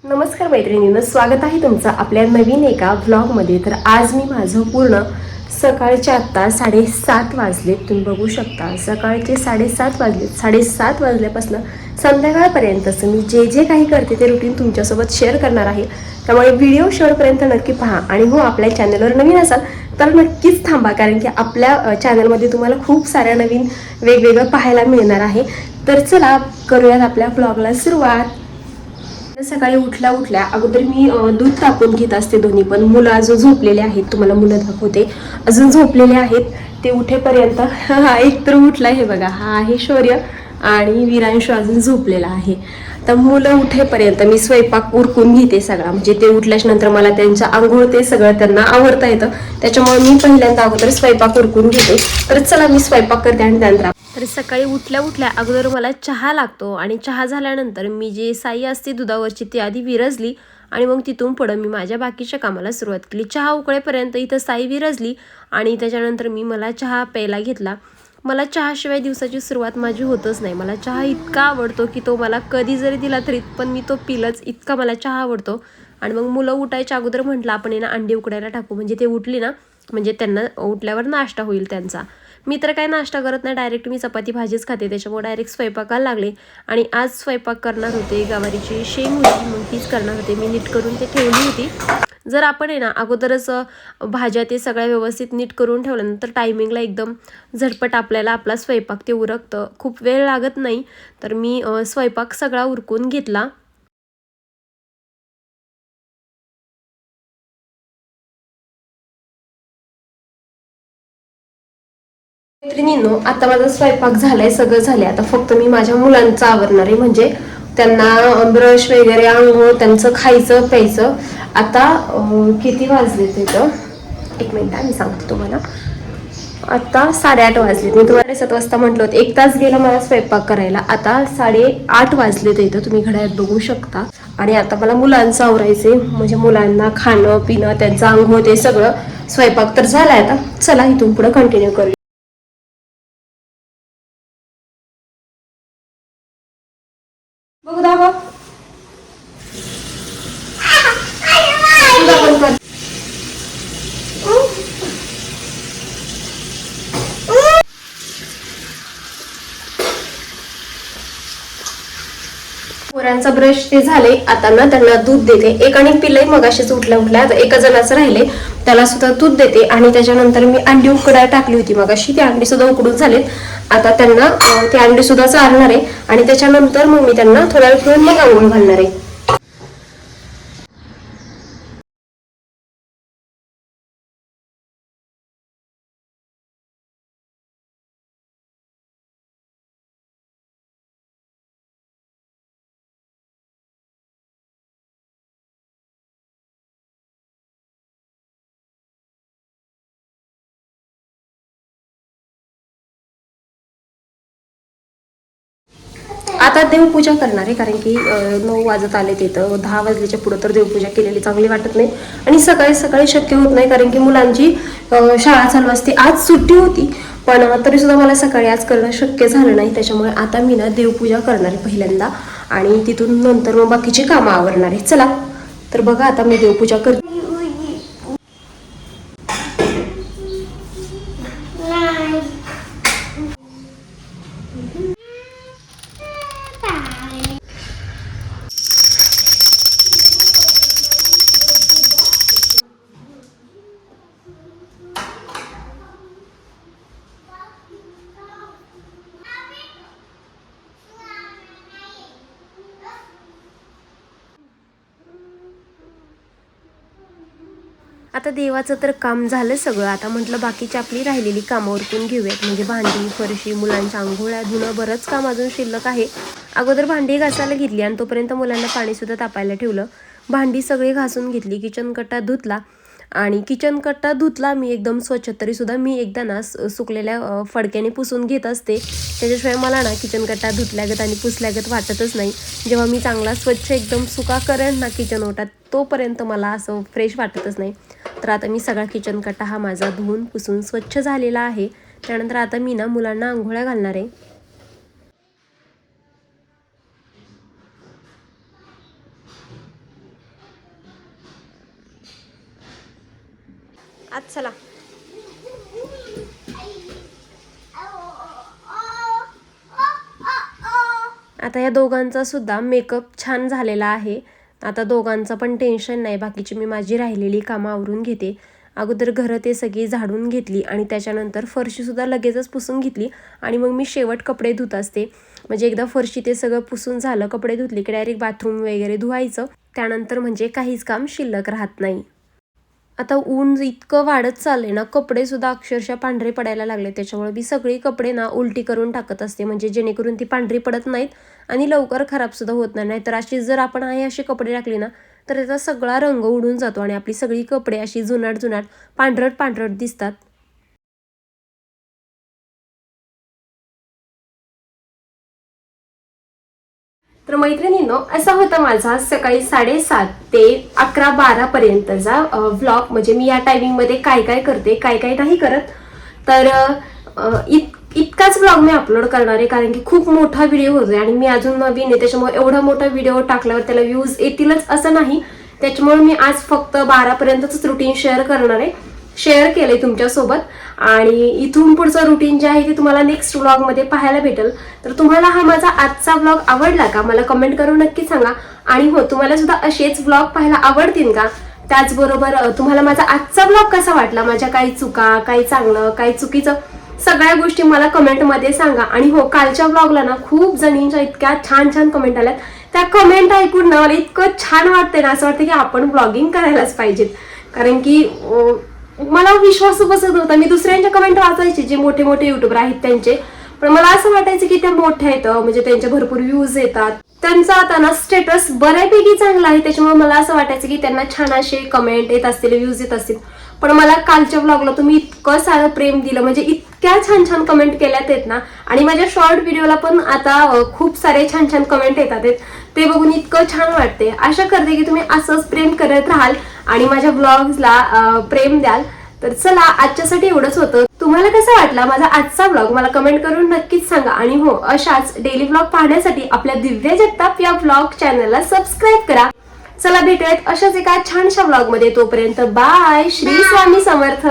नमस्कार मैत्रिणींनो, स्वागत आहे तुमचं आपल्या नवीन एका व्लॉगमध्ये। तर आज मी माझं पूर्ण सकाळचे आत्ता 7:30 वाजलेत, तुम्ही बघू शकता सकाळचे 7:30 वाजलेत। 7:30 वाजल्यापासून संध्याकाळपर्यंतचं मी जे जे काही करते ते रुटीन तुमच्यासोबत शेअर करणार आहे। त्यामुळे व्हिडिओ शेवटपर्यंत नक्की पहा आणि हो, आपल्या चॅनलवर नवीन असाल तर नक्कीच थांबा, कारण की आपल्या चॅनलमध्ये तुम्हाला खूप साऱ्या नवीन वेगवेगळं पाहायला मिळणार आहे। तर चला करूयात आपल्या व्लॉगला सुरुवात। सकाळी उठल्या अगोदर मी दूध तापवून घेत असते। दोन्ही पण मुलं अजून झोपलेले आहेत, तुम्हाला मुलं दाखवते अजून झोपलेले आहेत। ते उठेपर्यंत हा एक तर उठला, हे बघा हा आहे शौर्य आणि विरांशू अजून झोपलेला आहे। तर मुलं उठेपर्यंत मी स्वयंपाक उरकून घेते सगळा, म्हणजे ते उठल्याच्या नंतर मला त्यांच्या आंघोळ ते सगळं त्यांना आवडता येतं, त्याच्यामुळे मी पहिल्यांदा अगोदर स्वयंपाक उरकून घेते। तर चला मी स्वयंपाक करते आणि त्यानंतर तर सकाळी उठल्या अगोदर मला चहा लागतो आणि चहा झाल्यानंतर मी जे साई असते दुधावरची ती आधी विरजली आणि मग तिथून पुढं मी माझ्या बाकीच्या कामाला सुरुवात केली। चहा उकळेपर्यंत इथं साई विरजली आणि त्याच्यानंतर मला चहा प्यायला घेतला। मला चहाशिवाय दिवसाची सुरुवात माझी होतच नाही। मला चहा इतका आवडतो की तो मला कधी जरी दिला तरी पण मी तो पिलच, इतका मला चहा आवडतो। आणि मग मुलं उठायच्या अगोदर म्हटलं आपण अंडी उकडायला टाकू, म्हणजे ते उठली ना, म्हणजे त्यांना उठल्यावर नाश्ता होईल त्यांचा। मी तर काय नाश्ता करत नाही, डायरेक्ट मी चपाती भाजीच खाते, त्याच्यामुळे डायरेक्ट स्वयंपाकाला लागले। आणि आज स्वयंपाक करणार होते, गवारीची शेंग होती मग तीच करणार होते मी, नीट करून ते ठेवली होती। जर आपण अगोदरच भाज्या ते सगळ्या व्यवस्थित नीट करून ठेवल्यानंतर टायमिंगला एकदम झटपट आपल्याला आपला स्वयंपाक ते उरकतं, खूप वेळ लागत नाही। तर मी स्वयंपाक सगळा उरकून घेतला। मैत्रिणींनो, आता माझा स्वयंपाक झालाय, सगळं झालंय, आता फक्त मी माझ्या मुलांचं आवरणार आहे, म्हणजे त्यांना ब्रश वगैरे आंघोळ त्यांचं खायचं प्यायचं। आता किती वाजले तिथं, एक मिनिट मी सांगते तुम्हाला। आता 8:30 वाजले, मी तुम्हाला 7 वाजता म्हटलं होतं, 1 तास गेला मला स्वयंपाक करायला। आता 8:30 वाजले इथं, तुम्ही घड्याळात बघू शकता। आणि आता मला मुलांचं आवरायचे, म्हणजे मुलांना खाणं पिणं त्यांचं आंघोळ ते सगळं। स्वयंपाक तर झालाय, आता चला इथून पुढे कंटिन्यू करूया। बघू दाखव, पोरांचा ब्रश ते झाले, आता ना त्यांना दूध देते। एकाने पिलंय मगाशीच उठल्या आता एका जणाचं राहिले, त्याला सुद्धा दूध देते। आणि त्याच्यानंतर मी अंडी उकडायला टाकली होती मगाशी, ती अंडी सुद्धा उकडून झालेत। आता त्यांना ते अंडी सुद्धा चारणार आहे आणि त्याच्यानंतर मग मी त्यांना थोड्या वेळ ठेवून मग आंघोळ घालणार आहे। आता देवपूजा करणार आहे, कारण की 9 वाजत आले, तिथं 10 वाजल्याच्या पुढे तर देवपूजा केलेली चांगली वाटत नाही। आणि सकाळी सकाळी शक्य होत नाही, कारण की मुलांची शाळा चालू असते। आज सुट्टी होती पण तरी सुद्धा मला सकाळी आज करणं शक्य झालं नाही, त्याच्यामुळे आता मी ना देवपूजा करणार आहे पहिल्यांदा आणि तिथून नंतर मग बाकीची कामं आवरणार आहे। चला तर बघा, आता मी देवपूजा करते। आता देवाचं तर काम झालं सगळं, आता म्हटलं बाकीची आपली राहिलेली कामं उरकून घेऊयात, म्हणजे भांडी फरशी मुलांच्या आंघोळ्या धुणं बरंच काम अजून शिल्लक आहे। अगोदर भांडी घासायला घेतली आणि तोपर्यंत मुलांना पाणीसुद्धा तापायला ठेवलं। भांडी सगळी घासून घेतली, किचन कट्टा धुतला आणि किचन कट्टा धुतला मी एकदम स्वच्छ। तरीसुद्धा मी एकदा ना सुकलेल्या फडक्याने पुसून घेत असते, त्याच्याशिवाय मला ना किचन कट्टा धुतल्यागत आणि पुसल्यागत वाटतच नाही। जेव्हा मी चांगला स्वच्छ एकदम सुका करेन ना किचन ओटा, तोपर्यंत मला असं फ्रेश वाटतच नाही। तर आता मी सगळा किचन कट्टा हा माझा धुवून पुसून स्वच्छ झालेला आहे। त्यानंतर आता मी ना मुलांना आंघोळ्या घालणार आहे। आज चला. आता या दोघांचा सुद्धा मेकअप छान झालेला आहे. आता दोघांचं पण टेन्शन नाही. बाकीची मी माझी राहिलेली कामं आवरून घेते. अगोदर घरं ते सगळी झाडून घेतली आणि त्याच्यानंतर फरशीसुद्धा लगेचच पुसून घेतली आणि मग मी शेवट कपडे धुत असते. म्हणजे एकदा फरशी ते सगळं पुसून झालं, कपडे धुतली की डायरेक्ट बाथरूम वगैरे धुवायचं. त्यानंतर म्हणजे काहीच काम शिल्लक राहत नाही. आता ऊन इतकं वाढत चाललंय ना, कपडे सुद्धा अक्षरशः पांढरे पडायला लागले. त्याच्यामुळे मी सगळी कपडे ना उलटी करून टाकत असते, म्हणजे जेणेकरून ती पांढरी पडत नाहीत आणि लवकर खराब सुद्धा होत नाही. नाहीतर अशी जर आपण आहे अशी कपडे टाकली ना तर त्याचा सगळा रंग उडून जातो आणि आपली सगळी कपडे अशी जुनाट पांढरट दिसतात. तर मैत्रिणींनो, असा होता माझा सकाळी 7:30 ते 11-12 पर्यंतचा व्लॉग. म्हणजे मी या टायमिंगमध्ये काय काय करते, काय काय नाही करत. तर इतकाच व्लॉग मी अपलोड करणार आहे, कारण की खूप मोठा व्हिडिओ होतोय आणि मी अजून नवीन आहे. त्याच्यामुळे एवढा मोठा व्हिडिओ टाकल्यावर त्याला व्ह्यूज येतीलच असं नाही. त्याच्यामुळे मी आज फक्त 12 पर्यंतच रुटीन शेअर करणार आहे. शेअर केलंय तुमच्यासोबत आणि इथून पुढचं रुटीन जे आहे ते तुम्हाला नेक्स्ट व्लॉगमध्ये पाहायला भेटेल. तर तुम्हाला हा माझा आजचा व्लॉग आवडला का, मला कमेंट करून नक्की सांगा. आणि हो, तुम्हाला सुद्धा असेच व्लॉग पाहायला आवडतील का? त्याचबरोबर तुम्हाला माझा आजचा व्लॉग कसा वाटला, माझ्या काही चुका, काही चांगलं, काही चुकीचं, सगळ्या गोष्टी मला कमेंटमध्ये सांगा. आणि हो, कालच्या व्लॉगला ना खूप जणींच्या इतक्या छान कमेंट आल्यात. त्या कमेंट ऐकून ना मला इतकं छान वाटतंय ना, असं वाटतं की आपण व्लॉगिंग करायलाच पाहिजेत. कारण की मला विश्वास बसत नव्हता. मी दुसऱ्यांच्या कमेंट वाचायचे जे मोठे मोठे युट्यूबर आहेत त्यांचे, पण मला असं वाटायचं की त्या मोठ्या आहेत, म्हणजे त्यांचे भरपूर व्ह्यूज येतात, त्यांचा आता ना स्टेटस बऱ्यापैकी चांगला आहे. त्याच्यामुळे मला असं वाटायचं की त्यांना छान असे कमेंट येत असतील, व्ह्यूज येत असतील. पण मला कालच्या व्लॉगला तुम्ही इतकं सारं प्रेम दिलं, म्हणजे इतक्या छान कमेंट केल्यात आहेत ना. आणि माझ्या शॉर्ट व्हिडिओला पण आता खूप सारे छान कमेंट येतात. ते बघून इतकं छान वाटते. आशा करते की तुम्ही असंच प्रेम करत राहाल आणि माझ्या व्लॉग्सला प्रेम द्याल. तर चला, आजच्यासाठी एवढंच होतं. तुम्हाला कसा वाटला माझा आजचा व्लॉग मला कमेंट करून नक्कीच सांगा. आणि हो, अशाच डेली व्लॉग पाहण्यासाठी आपल्या दिव्या जगताप या व्लॉग चॅनलला सबस्क्राईब करा. चला, भेटूयात अशाच एका छानशा व्लॉग मध्ये. तोपर्यंत बाय. श्री स्वामी समर्थ.